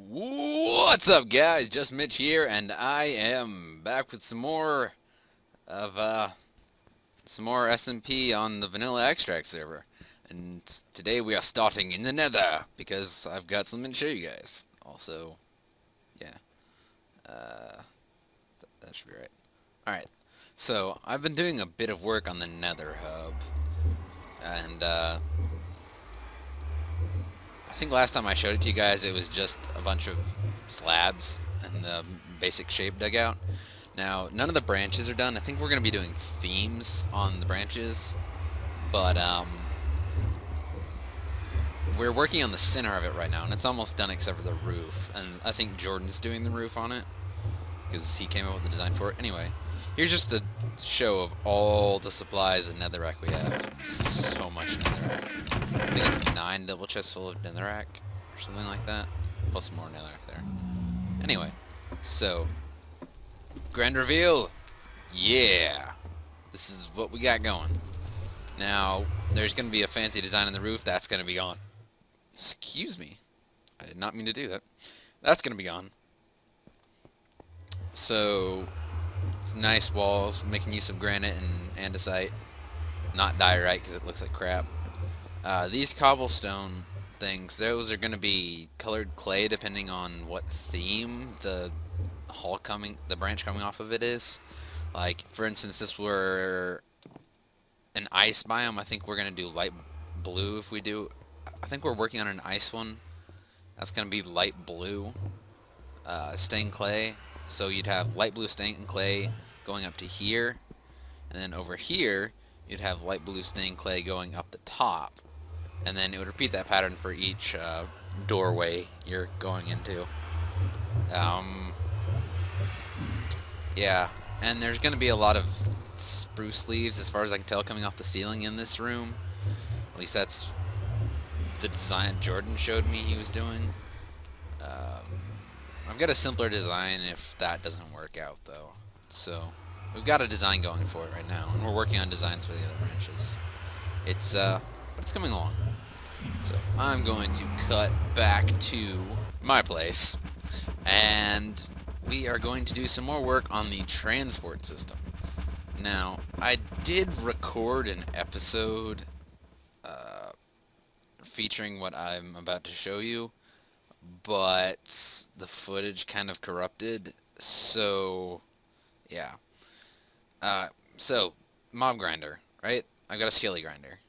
What's up, guys? Just Mitch here, and I am back with of some more SMP on the Vanilla Extract server. And today we are starting in the Nether because I've got something to show you guys. Also, yeah, that should be right. All right. So I've been doing a bit of work on the Nether Hub, and I think last time I showed it to you guys, it was just a bunch of slabs and the basic shape dugout. Now, none of the branches are done. I think we're going to be doing themes on the branches, but we're working on the center of it right now, and it's almost done except for the roof. And I think Jordan's doing the roof on it, because he came up with the design for it. Anyway, here's just a show of all the supplies and netherrack we have. So much netherrack. I think it's 9 double chests full of netherrack, or something like that. Plus more netherrack there. Anyway, so, grand reveal! Yeah! This is what we got going. Now, there's going to be a fancy design on the roof. That's going to be gone. Excuse me. I did not mean to do that. That's going to be gone. So, it's nice walls, making use of granite and andesite. Not diorite because it looks like crap. These cobblestone things, those are going to be colored clay depending on what theme the branch coming off of it is. Like, for instance, this were an ice biome. I think we're going to do light blue if we do. I think we're working on an ice one. That's going to be light blue stained clay. So you'd have light blue stained clay going up to here, and then over here you'd have light blue stained clay going up the top, and then it would repeat that pattern for each doorway you're going into. Yeah, and there's going to be a lot of spruce leaves, as far as I can tell, coming off the ceiling in this room. At least that's the design Jordan showed me he was doing. I've got a simpler design if that doesn't work out, though. So, we've got a design going for it right now, and we're working on designs for the other branches. But it's coming along. So, I'm going to cut back to my place, and we are going to do some more work on the transport system. Now, I did record an episode featuring what I'm about to show you, but the footage kind of corrupted, so yeah. So, mob grinder, right? I've got a skelly grinder.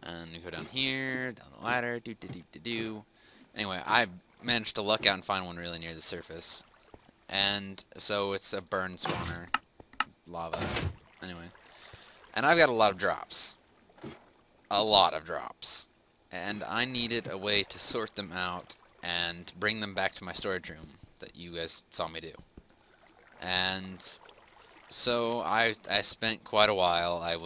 And we go down here, down the ladder, do. Anyway, I managed to luck out and find one really near the surface. And so it's a burn spawner. Lava. Anyway. And I've got a lot of drops. A lot of drops. And I needed a way to sort them out and bring them back to my storage room that you guys saw me do. And so I spent quite a while. I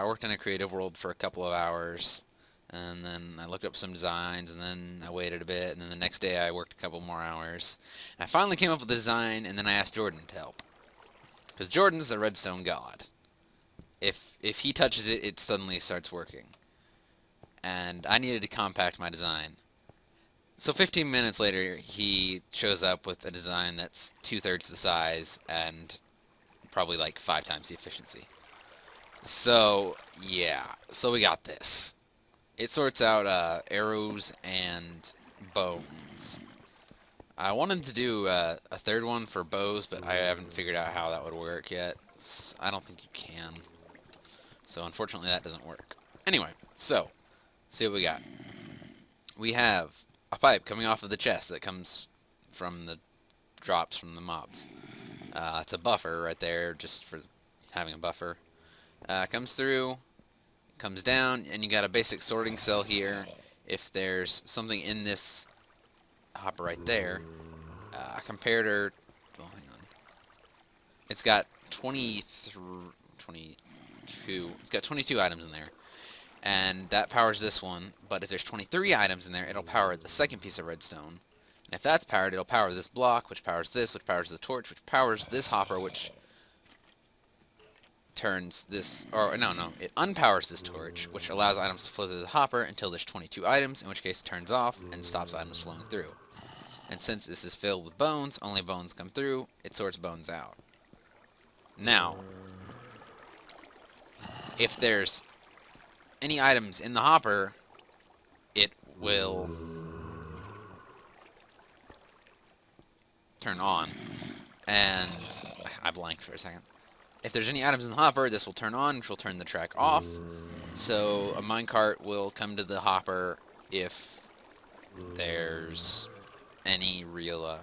worked in a creative world for a couple of hours, and then I looked up some designs, and then I waited a bit, and then the next day I worked a couple more hours. And I finally came up with a design, and then I asked Jordan to help. Because Jordan's a redstone god. If he touches it, it suddenly starts working. And I needed to compact my design. So 15 minutes later, he shows up with a design that's 2/3 the size and probably like 5 times the efficiency. So, yeah. So we got this. It sorts out arrows and bones. I wanted to do a third one for bows, but I haven't figured out how that would work yet. I don't think you can. So unfortunately that doesn't work. Anyway, so, see what we got. We have a pipe coming off of the chest that comes from the drops from the mobs. It's a buffer right there, just for having a buffer. Comes through, comes down, and you got a basic sorting cell here. If there's something in this hopper right there, a comparator, well, hang on. It's got 22 items in there. And that powers this one, but if there's 23 items in there, it'll power the second piece of redstone. And if that's powered, it'll power this block, which powers this, which powers the torch, which powers this hopper, which turns this, or no, it unpowers this torch, which allows items to flow through the hopper until there's 22 items, in which case it turns off and stops items flowing through. And since this is filled with bones, only bones come through, it sorts bones out. Now, if there's any items in the hopper, it will turn on. And I blanked for a second. If there's any items in the hopper, this will turn on, which will turn the track off. So a minecart will come to the hopper if there's any real,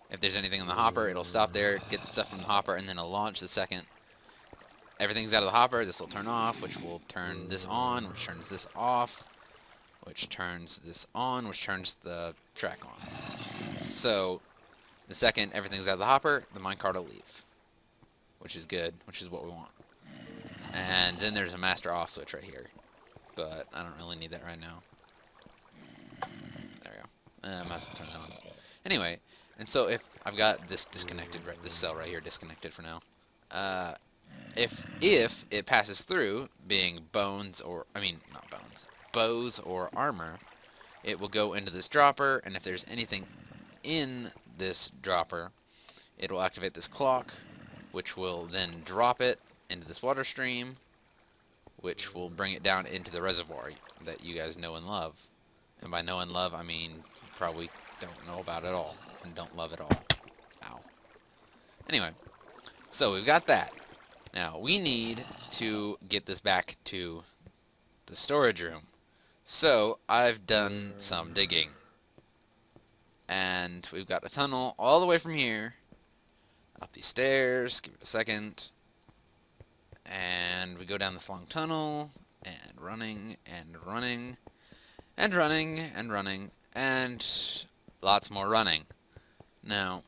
if there's anything in the hopper, it'll stop there, get the stuff from the hopper, and then it'll launch the second everything's out of the hopper. This will turn off, which will turn this on, which turns this off, which turns this on, which turns the track on. So the second everything's out of the hopper, the minecart will leave, which is good, which is what we want. And then there's a master off switch right here, but I don't really need that right now. There we go. I might as well turn that on. Anyway, and so if I've got this disconnected, right, this cell right here disconnected for now. If it passes through, being bones or, I mean, not bones, bows or armor, it will go into this dropper, and if there's anything in this dropper, it will activate this clock, which will then drop it into this water stream, which will bring it down into the reservoir that you guys know and love. And by know and love, I mean you probably don't know about it all and don't love it all. Ow. Anyway, so we've got that. Now we need to get this back to the storage room. So I've done some digging. And we've got a tunnel all the way from here up these stairs. Give it a second. And we go down this long tunnel, and running, and running, and running, and running, and lots more running. Now,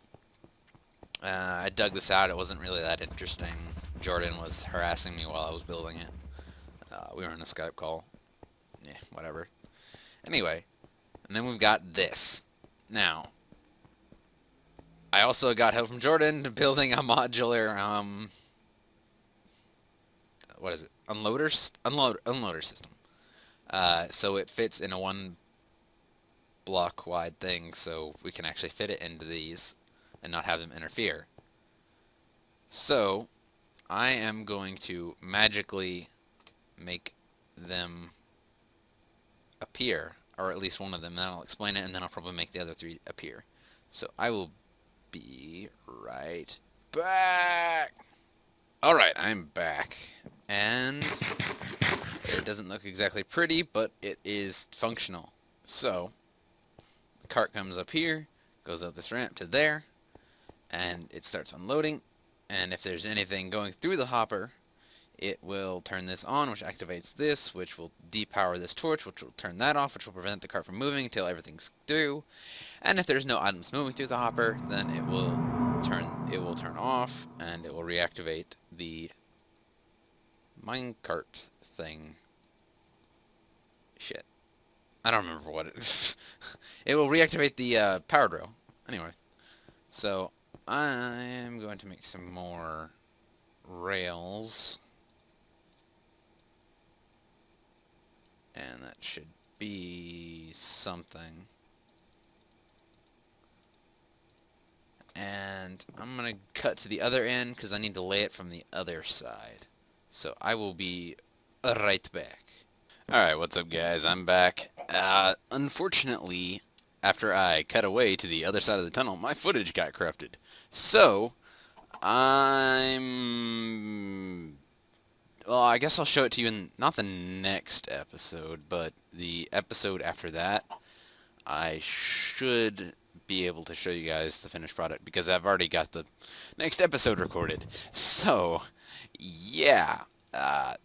I dug this out. It wasn't really that interesting. Jordan was harassing me while I was building it. We were on a Skype call. Yeah, whatever. Anyway, and then we've got this. Now, I also got help from Jordan to building a modular, what is it? Unloader system. So it fits in a 1 block wide thing, so we can actually fit it into these and not have them interfere. So I am going to magically make them appear, or at least one of them, then I'll explain it, and then I'll probably make the other 3 appear. So I will be right back. Alright, I'm back. And it doesn't look exactly pretty, but it is functional. So the cart comes up here, goes up this ramp to there, and it starts unloading. And if there's anything going through the hopper, it will turn this on, which activates this, which will depower this torch, which will turn that off, which will prevent the cart from moving until everything's through. And if there's no items moving through the hopper, then it will turn off, and it will reactivate the minecart thing. Shit. I don't remember what it... It will reactivate the power drill. Anyway. So, I'm going to make some more rails. And that should be something. And I'm going to cut to the other end because I need to lay it from the other side. So I will be right back. Alright, what's up guys? I'm back. Unfortunately, after I cut away to the other side of the tunnel, my footage got corrupted. So, well, I guess I'll show it to you in, not the next episode, but the episode after that. I should be able to show you guys the finished product because I've already got the next episode recorded. So, yeah, I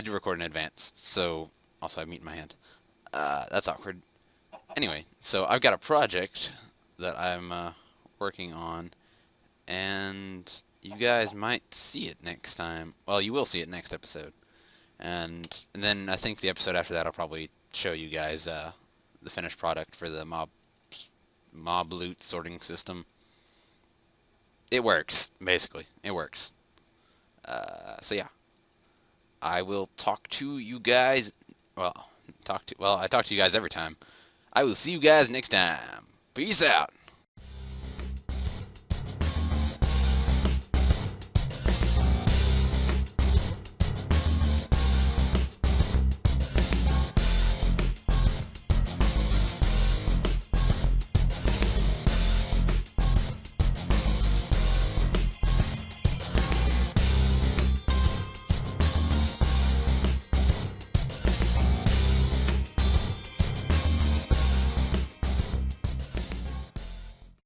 do record in advance, so also I have meat in my hand. That's awkward. Anyway, so I've got a project that I'm working on, and you guys might see it next time. Well, you will see it next episode. And then I think the episode after that I'll probably show you guys the finished product for the mob loot sorting system. It works, basically. It works. So yeah. I will talk to you guys. I talk to you guys every time. I will see you guys next time. Peace out.